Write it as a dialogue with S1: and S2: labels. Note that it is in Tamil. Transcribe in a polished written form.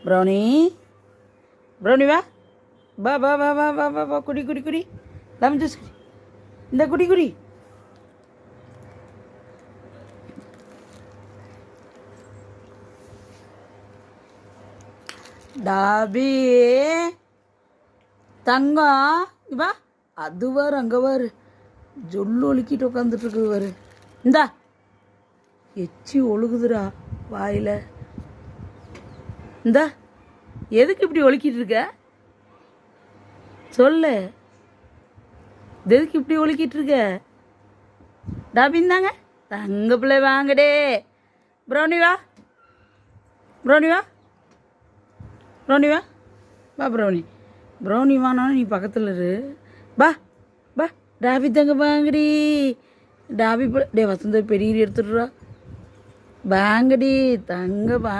S1: ப்ரௌனி ப்ரௌனி ப்ரௌனி வா வா வா வா வா வா வா வா குடி குடி குடி லெமன் ஜூஸ் குடி இந்த குடி குடி டாபி தங்கம் வா அது வாரு அங்கே வாரு ஜொல்லு ஒழுக்கிட்டு உட்காந்துட்டு இருக்கு வாரு இந்தா எச்சி ஒழுகுதுடா வாயில் இந்தா எதுக்கு இப்படி ஒழுக்கிட்டு இருக்க சொல்லு எதுக்கு இப்படி ஒழுக்கிட்டு இருக்க டாபி இந்தாங்க தங்க பிள்ளை வாங்கடே ப்ரௌனி வா ப்ரௌனி வா ப்ரௌனி வா வா ப்ரௌனி ப்ரௌனி வானாலும் நீ பக்கத்தில் இரு பா பா டாபி தங்க வாங்கடி டாபி டே வசந்த பெரிய எடுத்துடுறா வாங்கடி தங்க